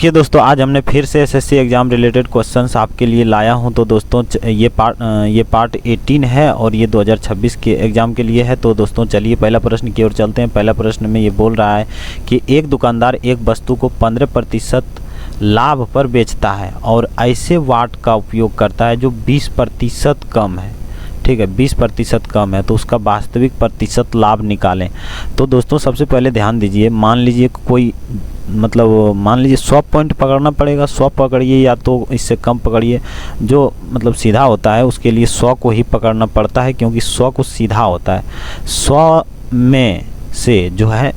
देखिए दोस्तों, आज हमने फिर से एसएससी एग्ज़ाम रिलेटेड क्वेश्चंस आपके लिए लाया हूं। तो दोस्तों ये पार्ट 18 है और ये 2026 के एग्ज़ाम के लिए है। तो दोस्तों चलिए पहला प्रश्न की ओर चलते हैं। पहला प्रश्न में ये बोल रहा है कि एक दुकानदार एक वस्तु को 15% लाभ पर बेचता है और ऐसे वाट का उपयोग करता है जो 20% कम है। ठीक है, 20% कम है तो उसका वास्तविक प्रतिशत लाभ निकालें। तो दोस्तों सबसे पहले ध्यान दीजिए, मान लीजिए कोई मान लीजिए 100 पॉइंट पकड़ना पड़ेगा। 100 पकड़िए या तो इससे कम पकड़िए, जो सीधा होता है उसके लिए 100 को ही पकड़ना पड़ता है, क्योंकि 100 को सीधा होता है। 100 में से जो है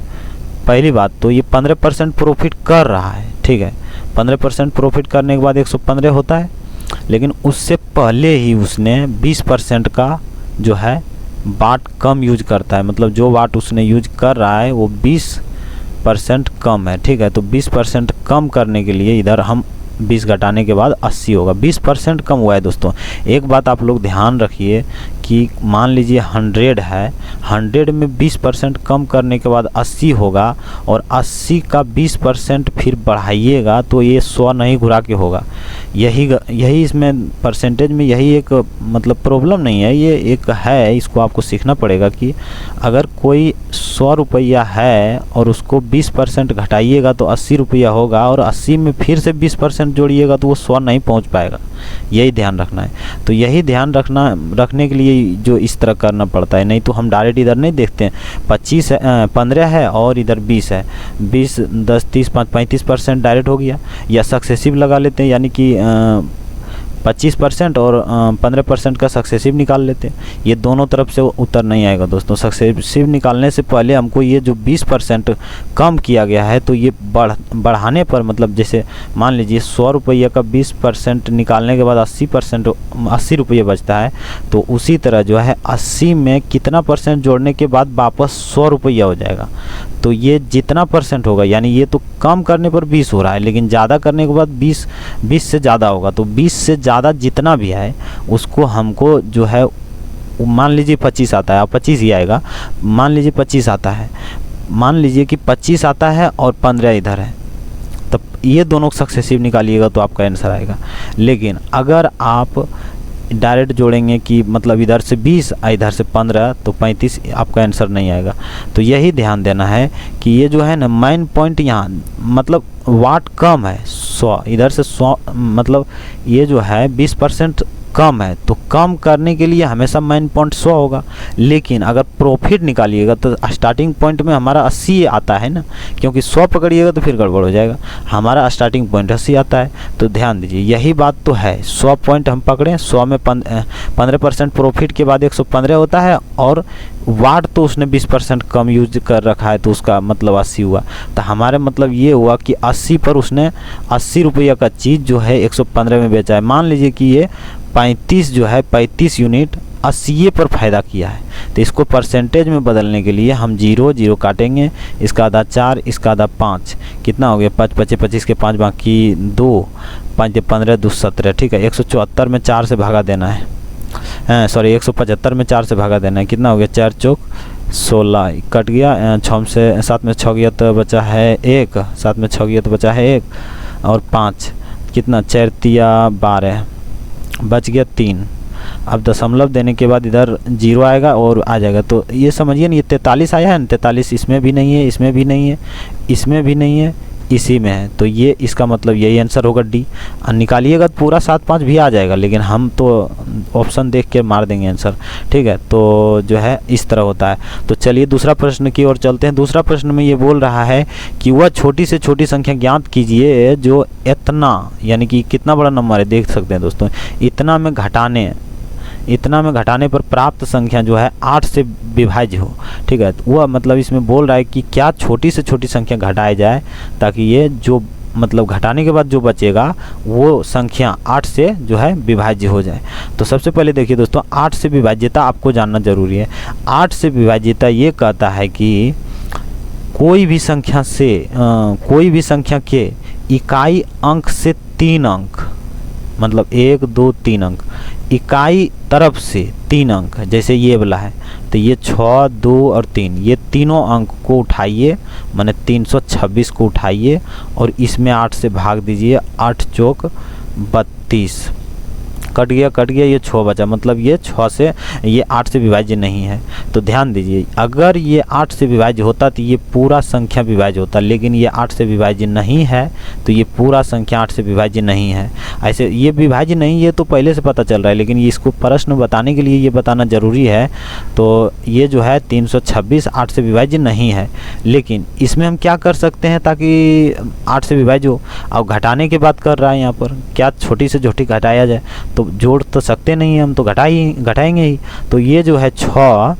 पहली बात तो ये 15% प्रॉफिट कर रहा है। ठीक है, 15% प्रॉफिट करने के बाद 115 होता है, लेकिन उससे पहले ही उसने 20% का जो है वाट कम यूज करता है। मतलब जो वाट उसने यूज कर रहा है वो 20% कम है। ठीक है, तो 20% कम करने के लिए इधर हम 20 घटाने के बाद 80 होगा। 20% कम हुआ है दोस्तों। एक बात आप लोग ध्यान रखिए कि मान लीजिए 100 है, 100 में 20% कम करने के बाद 80 होगा और 80 का 20% फिर बढ़ाइएगा तो ये 100 नहीं घुरा के होगा। यही इसमें परसेंटेज में यही एक प्रॉब्लम नहीं है, ये एक है, इसको आपको सीखना पड़ेगा कि अगर कोई 100 रुपया है और उसको 20% घटाइएगा तो 80 रुपया होगा और 80 में फिर से 20% जोड़िएगा तो वो 100 नहीं पहुंच पाएगा। यही ध्यान रखना है। तो यही ध्यान रखने के लिए जो इस तरह करना पड़ता है, नहीं तो हम डायरेक्ट इधर नहीं देखते हैं। 25 है, 15 है और इधर 20 है, 20 10 30 5 35% डायरेक्ट हो गया, या सक्सेसिव लगा लेते हैं, यानी कि 25% और 15% का सक्सेसिव निकाल लेते हैं। ये दोनों तरफ से उत्तर नहीं आएगा दोस्तों। सक्सेसिव निकालने से पहले हमको ये जो 20% कम किया गया है तो ये बढ़ाने पर जैसे मान लीजिए 100 रुपये का 20% निकालने के बाद 80 रुपये बचता है, तो उसी तरह जो है 80 में कितना परसेंट जोड़ने के बाद वापस 100 रुपया हो जाएगा। तो ये जितना परसेंट होगा, यानी ये तो कम करने पर 20 हो रहा है, लेकिन ज़्यादा करने के बाद 20 से ज़्यादा होगा। तो 20 से ज़्यादा जितना भी है उसको हमको जो है, मान लीजिए 25 आता है, 25 ही आएगा। मान लीजिए 25 आता है, मान लीजिए कि 25 आता है और 15 इधर है, तब ये दोनों सक्सेसिव निकालिएगा तो आपका आंसर आएगा। लेकिन अगर आप डायरेक्ट जोड़ेंगे कि इधर से 20 इधर से 15 तो 35, आपका आंसर नहीं आएगा। तो यही ध्यान देना है कि ये जो है ना मेन पॉइंट, यहाँ वाट कम है 100, इधर से 100 ये जो है 20% कम है, तो कम करने के लिए हमेशा मेन पॉइंट 100 होगा। लेकिन अगर प्रॉफिट निकालिएगा तो स्टार्टिंग पॉइंट में हमारा 80 आता है ना, क्योंकि 100 पकड़िएगा तो फिर गड़बड़ हो जाएगा। हमारा स्टार्टिंग पॉइंट 80 आता है। तो ध्यान दीजिए, यही बात तो है। 100 पॉइंट हम पकड़ें, 100 में 15% प्रॉफिट के बाद 115 होता है और वाट तो उसने 20% कम यूज कर रखा है, तो उसका 80 हुआ। तो हमारे ये हुआ कि 80 पर उसने 80 रुपया का चीज़ जो है 115 में बेचा है। मान लीजिए कि ये 35 यूनिट 80 पर फ़ायदा किया है। तो इसको परसेंटेज में बदलने के लिए हम 0 0 काटेंगे, इसका आधा 4, इसका आधा 5, कितना हो गया 5 25 के 5 बाकी 2, 5 15 2 17। ठीक है, 174 में 4 से भागा देना है, 175 में 4 से भागा देना है। कितना हो गया 4 चौक 16, कट गया 6 से 7 में 6 गया तो बचा है 1, 7 में 6 गया तो बचा है 1 और 5, कितना 4 तिया 12, बच गया 3। अब दशमलव देने के बाद इधर 0 आएगा और आ जाएगा। तो ये समझिए ना, ये 43 आया है ना, 43 इसमें भी नहीं है, इसमें भी नहीं है, इसमें भी नहीं है, इसी में है। तो ये इसका यही आंसर होगा डी। निकालिएगा तो पूरा 7 5 भी आ जाएगा, लेकिन हम तो ऑप्शन देख के मार देंगे आंसर। ठीक है, तो जो है इस तरह होता है। तो चलिए दूसरा प्रश्न की ओर चलते हैं। दूसरा प्रश्न में ये बोल रहा है कि वह छोटी से छोटी संख्या ज्ञात कीजिए जो इतना, यानी कि कितना बड़ा नंबर है, देख सकते हैं दोस्तों, इतना में घटाने पर प्राप्त संख्या जो है 8 से विभाज्य हो। ठीक है, तो वह इसमें बोल रहा है कि क्या छोटी से छोटी संख्या घटाई जाए ताकि ये जो घटाने के बाद जो बचेगा वो संख्या 8 से जो है विभाज्य हो जाए। तो सबसे पहले देखिए दोस्तों, 8 से विभाज्यता आपको जानना जरूरी है। 8 से विभाज्यता ये कहता है कि कोई भी संख्या के इकाई अंक से 3 अंक, मतलब 1 2 3 अंक, इकाई तरफ से 3 अंक, जैसे ये वाला है तो ये 6 2 और 3, ये तीनों अंक को उठाइए, माने 326 को उठाइए और इसमें 8 से भाग दीजिए, 8 चौक 32, कट गया, ये 6 बचा, मतलब ये 6 से, ये 8 से विभाज्य नहीं है। तो ध्यान दीजिए, अगर ये 8 से विभाज्य होता तो ये पूरा संख्या विभाज्य होता, लेकिन ये 8 से विभाज्य नहीं है तो ये पूरा संख्या 8 से विभाज्य नहीं है। ऐसे ये विभाज्य नहीं, ये तो पहले से पता चल रहा है, लेकिन इसको प्रश्न बताने के लिए ये बताना ज़रूरी है। तो ये जो है 326 8 से विभाज्य नहीं है, लेकिन इसमें हम क्या कर सकते हैं ताकि 8 से विभाज्य हो। अब घटाने की बात कर रहा है यहाँ पर, क्या छोटी से छोटी घटाया जाए, तो जोड़ तो सकते नहीं हैं हम, तो घटाएंगे ही। तो ये जो है 6,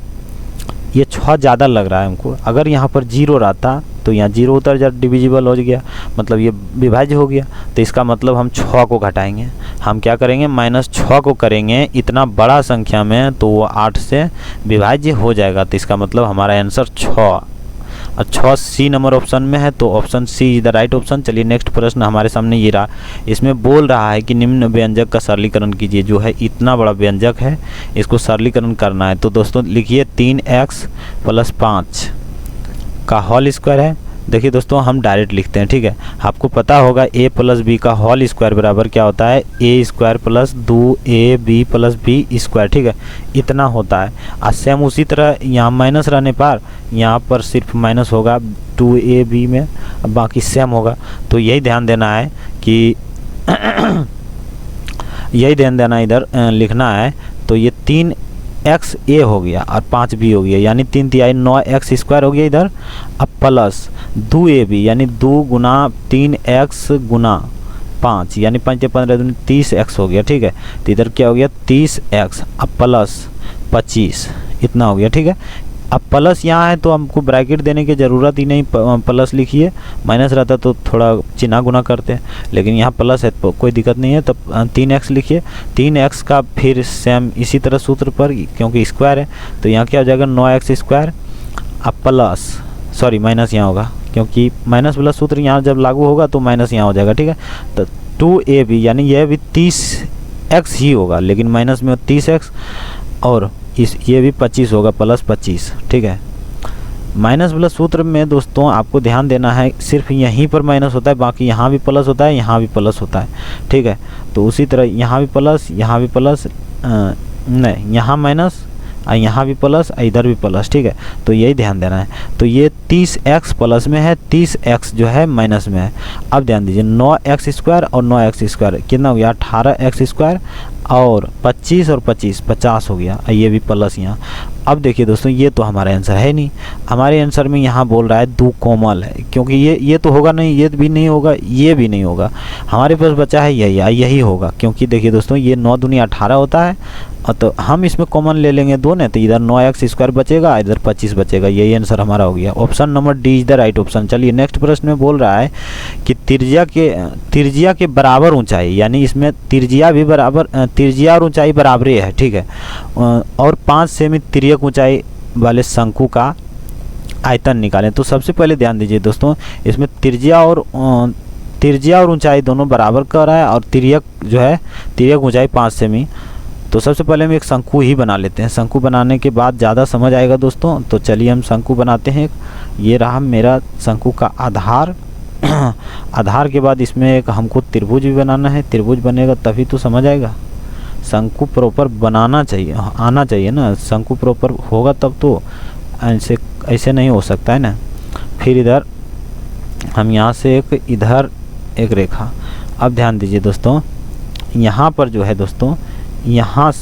ये 6 ज़्यादा लग रहा है हमको। अगर यहाँ पर 0 रहता तो यहाँ 0 उतर जा, डिविजिबल हो गया, मतलब ये विभाज्य हो गया। तो इसका मतलब हम 6 को घटाएंगे, हम क्या करेंगे -6 को करेंगे इतना बड़ा संख्या में, तो वो 8 से विभाज्य हो जाएगा। तो इसका मतलब हमारा आंसर 6 और 6 सी नंबर ऑप्शन में है, तो option C is the right option. चलिए नेक्स्ट प्रश्न हमारे सामने ये रहा, इसमें बोल रहा है कि निम्न व्यंजक का सरलीकरण कीजिए। जो है इतना बड़ा व्यंजक है, इसको सरलीकरण करना है। तो दोस्तों लिखिए 3x + 5 का होल स्क्वायर है। देखिए दोस्तों हम डायरेक्ट लिखते हैं, ठीक है। आपको पता होगा a + b का होल स्क्वायर बराबर क्या होता है, a² + 2ab + b स्क्वायर, ठीक है, इतना होता है। और सेम उसी तरह यहाँ माइनस रहने पर यहाँ पर सिर्फ माइनस होगा 2ab में, बाकी सेम होगा। तो यही ध्यान देना है कि यही ध्यान देना, इधर लिखना है। तो ये 3xa हो गया और 5b हो गया, यानी 3 तिहाई 9x² हो गया इधर। अब प्लस 2ab यानी 2 गुना 3x गुना 5, यानी 5 × 15 = 30x हो गया, ठीक है। तो इधर क्या हो गया 30x, अब प्लस 25, इतना हो गया, ठीक है। अब प्लस यहाँ है तो हमको ब्रैकेट देने की ज़रूरत ही नहीं, प्लस लिखिए। माइनस रहता तो थोड़ा चिन्ह गुना करते हैं, लेकिन यहाँ प्लस है तो कोई दिक्कत नहीं है। तो 3x लिखिए, 3x का फिर सेम इसी तरह सूत्र पर, क्योंकि स्क्वायर है तो यहाँ क्या हो जाएगा 9x²। अब प्लस, सॉरी माइनस यहाँ होगा, क्योंकि माइनस वाला सूत्र यहाँ जब लागू होगा तो माइनस यहाँ हो जाएगा, ठीक है। तो 2ab यानी यह भी 30x ही होगा, लेकिन माइनस में 30x, और ये भी 25 होगा, प्लस 25, ठीक है। माइनस वाला सूत्र में दोस्तों आपको ध्यान देना है, सिर्फ यहीं पर माइनस होता है, बाकी यहाँ भी प्लस होता है, यहाँ भी प्लस होता है, ठीक है। तो उसी तरह यहाँ भी प्लस, यहाँ भी प्लस, नहीं यहाँ माइनस, यहाँ भी प्लस, इधर भी प्लस, ठीक है। तो यही ध्यान देना है। तो ये 30x प्लस में है, 30x जो है माइनस में है। अब ध्यान दीजिए 9x² और 9x² कितना हो गया 18x² और 25 और 25 50 हो गया, ये भी प्लस यहाँ। अब देखिए दोस्तों ये तो हमारा आंसर है नहीं, हमारे आंसर में यहाँ बोल रहा है 2 कोमल है, क्योंकि ये तो होगा नहीं, ये भी नहीं होगा, ये भी नहीं होगा, हमारे पास बचा है यही होगा। क्योंकि देखिए दोस्तों ये 9 दूनी 18 होता है, और तो हम इसमें कॉमन ले लेंगे 2 ने, तो इधर 9x² बचेगा, इधर 25 बचेगा, यही आंसर हमारा हो गया। Option number D is the right option. चलिए नेक्स्ट प्रश्न में बोल रहा है कि त्रिज्या के बराबर ऊंचाई, यानी इसमें त्रिज्या भी बराबर, त्रिज्या और ऊंचाई बराबर है, ठीक है, और 5 सेमी तिर्यक ऊंचाई वाले शंकु का आयतन निकालें। तो सबसे पहले ध्यान दीजिए दोस्तों, इसमें त्रिज्या और ऊंचाई दोनों बराबर कर रहा है, और तिर्यक जो है तिर्यक ऊंचाई 5 सेमी। तो सबसे पहले हम एक शंकु ही बना लेते हैं, शंकु बनाने के बाद ज़्यादा समझ आएगा दोस्तों। तो चलिए हम शंकु बनाते हैं। ये रहा मेरा शंकु का आधार। आधार के बाद इसमें एक हमको त्रिभुज भी बनाना है, त्रिभुज बनेगा तभी तो समझ आएगा। शंकु प्रॉपर बनाना चाहिए, आना चाहिए ना, शंकु प्रॉपर होगा तब तो, ऐसे नहीं हो सकता है ना। फिर इधर हम यहाँ से इधर एक रेखा। अब ध्यान दीजिए दोस्तों, यहाँ पर जो है दोस्तों, यहाँ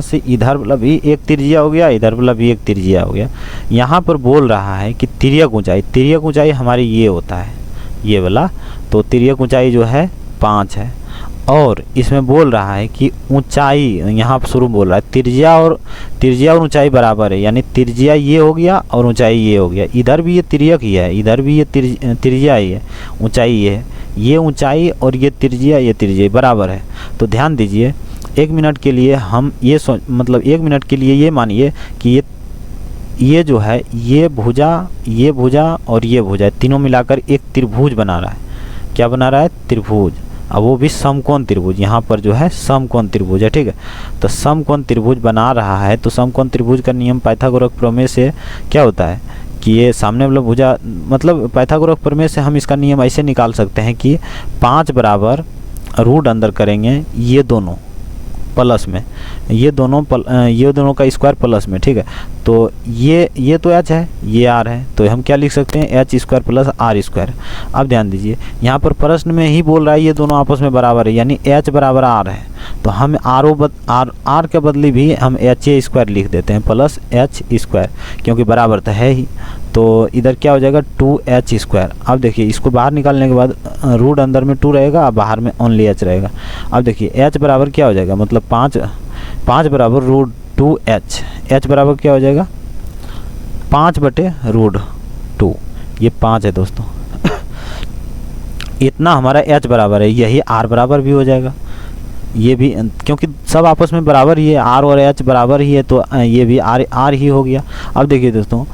से इधर वाला भी एक त्रिज्या हो गया, इधर वाला भी एक त्रिज्या हो गया। यहाँ पर बोल रहा है कि तिर्यक ऊंचाई हमारी ये होता है, ये वाला। तो तिर्यक ऊंचाई जो है 5 है, और इसमें बोल रहा है कि ऊंचाई, यहाँ पर शुरू बोल रहा है त्रिज्या और ऊंचाई बराबर है, यानी त्रिज्या ये हो गया और ऊंचाई ये हो गया। इधर भी ये तिर्यक ही है, इधर भी ये त्रिज्या ही है, ऊंचाई ये है, ये ऊंचाई और ये त्रिज्या बराबर है। तो ध्यान दीजिए, 1 मिनट के लिए हम ये मतलब 1 मिनट के लिए ये मानिए कि ये जो है ये भुजा और ये भुजा तीनों मिलाकर एक त्रिभुज बना रहा है। क्या बना रहा है? त्रिभुज। अब वो भी समकोण त्रिभुज, यहाँ पर जो है समकोण त्रिभुज है, ठीक है। तो समकोण त्रिभुज बना रहा है, तो समकोण त्रिभुज का नियम पाइथागोरस प्रमेय से क्या होता है कि ये सामने वाला भुजा, मतलब पाइथागोरस प्रमेय से हम इसका नियम ऐसे निकाल सकते हैं कि 5 बराबर रूट अंदर करेंगे ये दोनों प्लस में, ये दोनों का स्क्वायर प्लस में, ठीक है। तो ये तो एच है, ये आर है, तो हम क्या लिख सकते हैं, H square plus R square. अब ध्यान दीजिए यहाँ पर प्रश्न में ही बोल रहा है ये दोनों आपस में बराबर है, यानी एच बराबर आर है, तो हम आर के बदले भी हम एच ए स्क्वायर लिख देते हैं प्लस एच स्क्वायर, क्योंकि बराबर तो है ही। तो इधर क्या हो जाएगा 2h स्क्वायर। अब देखिए इसको बाहर निकालने के बाद रूट अंदर में 2 रहेगा और बाहर में ओनली h रहेगा। अब देखिए h बराबर क्या हो जाएगा, मतलब 5 बराबर रूट 2h, h बराबर क्या हो जाएगा 5/√2, ये 5 है दोस्तों। इतना हमारा h बराबर है, यही r बराबर भी हो जाएगा, ये भी, क्योंकि सब आपस में बराबर ही है, r और h बराबर ही है, तो ये भी r ही हो गया। अब देखिए दोस्तों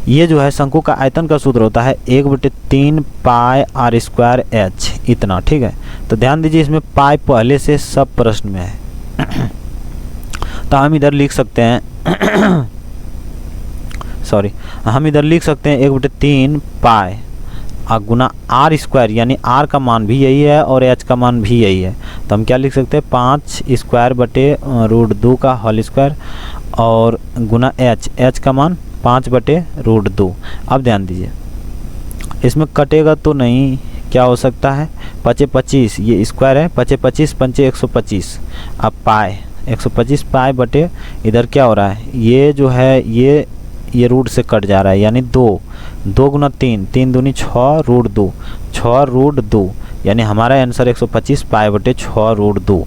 ये जो है शंकु का आयतन का सूत्र होता है 1/3 पाई आर स्क्वायर एच, इतना, ठीक है। तो ध्यान दीजिए इसमें पाई पहले से सब प्रश्न में है। तो हम इधर लिख सकते हैं हम इधर लिख सकते हैं 1/3 पाई गुना आर स्क्वायर, यानी आर का मान भी यही है और एच का मान भी यही है। तो हम क्या लिख सकते हैं 5² का होल स्क्वायर और गुना एच का मान 5/√2। अब ध्यान दीजिए इसमें कटेगा तो नहीं, क्या हो सकता है 5×25, ये स्क्वायर है, 5×25 पंचे 125, अब पाई 125 पाई बटे इधर क्या हो रहा है, ये जो है ये रूट से कट जा रहा है, यानी 2 गुना 3, 3 दूनी 6√2, 6√2, यानी हमारा आंसर 125 पाई बटे 6√2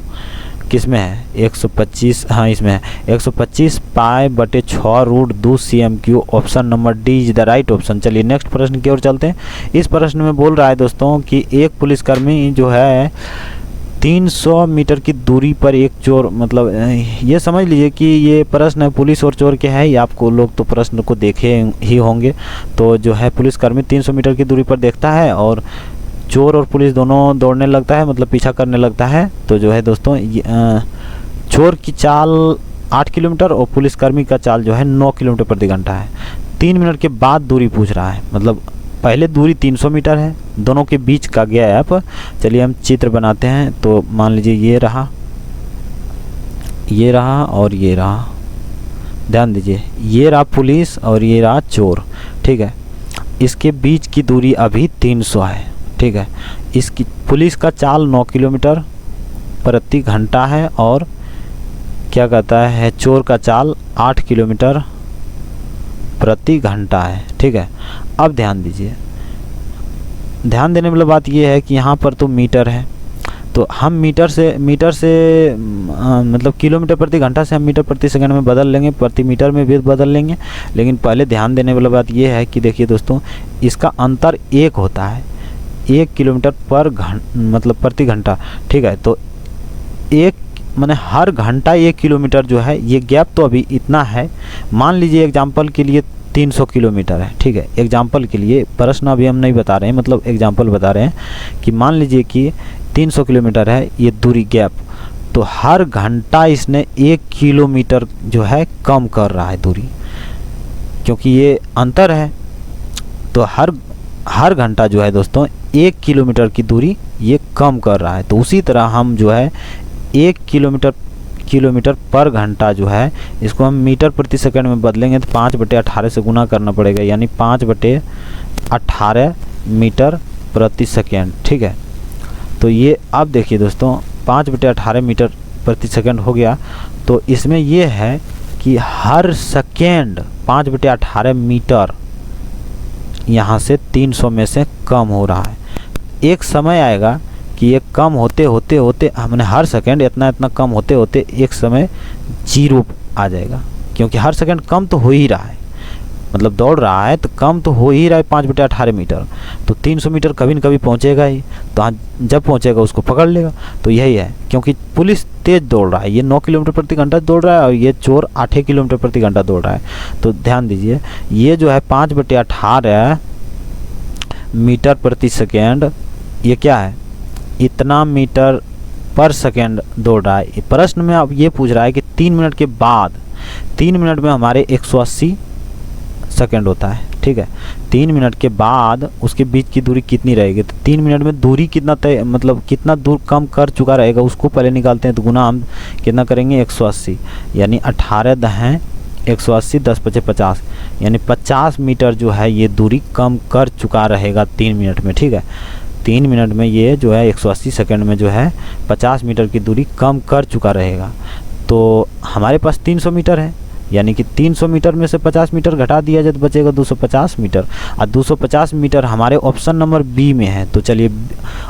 किस में है 125, हाँ इसमें है 125 पाई बटे 6√2 cm3। Option number D is the right option. चलिए नेक्स्ट प्रश्न की ओर चलते हैं। इस प्रश्न में बोल रहा है दोस्तों कि एक पुलिसकर्मी जो है 300 मीटर की दूरी पर एक चोर, मतलब ये समझ लीजिए कि ये प्रश्न पुलिस और चोर के है, ये आपको लोग तो प्रश्न को देखे ही होंगे। तो जो है पुलिसकर्मी 300 मीटर की दूरी पर देखता है और चोर और पुलिस दोनों दौड़ने लगता है, मतलब पीछा करने लगता है। तो जो है दोस्तों चोर की चाल 8 किलोमीटर और पुलिसकर्मी का चाल जो है 9 किलोमीटर प्रति घंटा है। 3 मिनट के बाद दूरी पूछ रहा है, मतलब पहले दूरी 300 मीटर है, दोनों के बीच का गैप। चलिए हम चित्र बनाते हैं। तो मान लीजिए ये रहा और ये रहा, ध्यान दीजिए ये रहा पुलिस और ये रहा चोर, ठीक है। इसके बीच की दूरी अभी 300 है, ठीक है। इसकी पुलिस का चाल 9 किलोमीटर प्रति घंटा है और क्या कहता है चोर का चाल 8 किलोमीटर प्रति घंटा है, ठीक है। अब ध्यान दीजिए, ध्यान देने वाली बात यह है कि यहाँ पर तो मीटर है, तो हम मीटर से मतलब किलोमीटर प्रति घंटा से हम मीटर प्रति सेकंड में बदल लेंगे, प्रति मीटर में भी बदल लेंगे। लेकिन पहले ध्यान देने वाली बात यह है कि देखिए दोस्तों इसका अंतर 1 होता है, 1 किलोमीटर मतलब प्रति घंटा, ठीक है। तो माने हर घंटा 1 किलोमीटर जो है, ये गैप तो अभी इतना है। मान लीजिए एग्जाम्पल के लिए 300 किलोमीटर है, ठीक है। एग्जाम्पल के लिए, प्रश्न अभी हम नहीं बता रहे हैं, मतलब एग्जाम्पल बता रहे हैं कि मान लीजिए कि 300 किलोमीटर है ये दूरी गैप, तो हर घंटा इसने 1 किलोमीटर जो है कम कर रहा है दूरी, क्योंकि ये अंतर है। तो हर घंटा जो है दोस्तों 1 किलोमीटर की दूरी ये कम कर रहा है। तो उसी तरह हम जो है 1 किलोमीटर पर घंटा जो है इसको हम मीटर प्रति सेकंड में बदलेंगे तो 5/18 से गुना करना पड़ेगा, यानी 5/18 मीटर प्रति सेकंड, ठीक है। तो ये अब देखिए दोस्तों 5/18 मीटर प्रति सेकंड हो गया। तो इसमें ये है कि हर सेकेंड 5/18 मीटर यहाँ से 300 में से कम हो रहा है। एक समय आएगा कि ये कम होते होते हमने हर सेकंड इतना कम होते होते एक समय 0 आ जाएगा, क्योंकि हर सेकंड कम तो हो ही रहा है, मतलब दौड़ रहा है तो कम तो हो ही रहा है 5/18 मीटर। तो 300 मीटर कभी न कभी पहुंचेगा ही, तो जब पहुंचेगा उसको पकड़ लेगा। तो यही है, क्योंकि पुलिस तेज दौड़ रहा है, ये 9 किलोमीटर प्रति घंटा दौड़ रहा है और ये चोर 8 किलोमीटर प्रति घंटा दौड़ रहा है। तो ध्यान दीजिए ये जो है 5/18 मीटर प्रति सेकेंड, ये क्या है इतना मीटर पर सेकेंड दौड़ रहा है। प्रश्न में अब ये पूछ रहा है कि 3 मिनट के बाद, 3 मिनट में हमारे 180 सेकेंड होता है, ठीक है। 3 मिनट के बाद उसके बीच की दूरी कितनी रहेगी, तो 3 मिनट में दूरी कितना तय, मतलब कितना दूर कम कर चुका रहेगा उसको पहले निकालते हैं। तो गुना हम कितना करेंगे, 180, यानी 18 दहें 180, 10 पचे 50, यानी 50 मीटर जो है ये दूरी कम कर चुका रहेगा 3 मिनट में, ठीक है। 3 मिनट में ये जो है 180 सेकंड में जो है 50 मीटर की दूरी कम कर चुका रहेगा। तो हमारे पास 300 मीटर है, यानी कि 300 मीटर में से 50 मीटर घटा दिया जाए तो बचेगा 250 मीटर, और 250 मीटर हमारे ऑप्शन नंबर बी में है। तो चलिए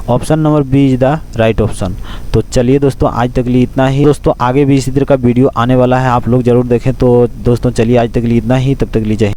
option number B is the right option. तो चलिए दोस्तों आज तक के लिए इतना ही। दोस्तों आगे भी इसी तरह का वीडियो आने वाला है, आप लोग ज़रूर देखें। तो दोस्तों चलिए आज तक के लिए इतना ही, तब तक के लिए जय हिंद।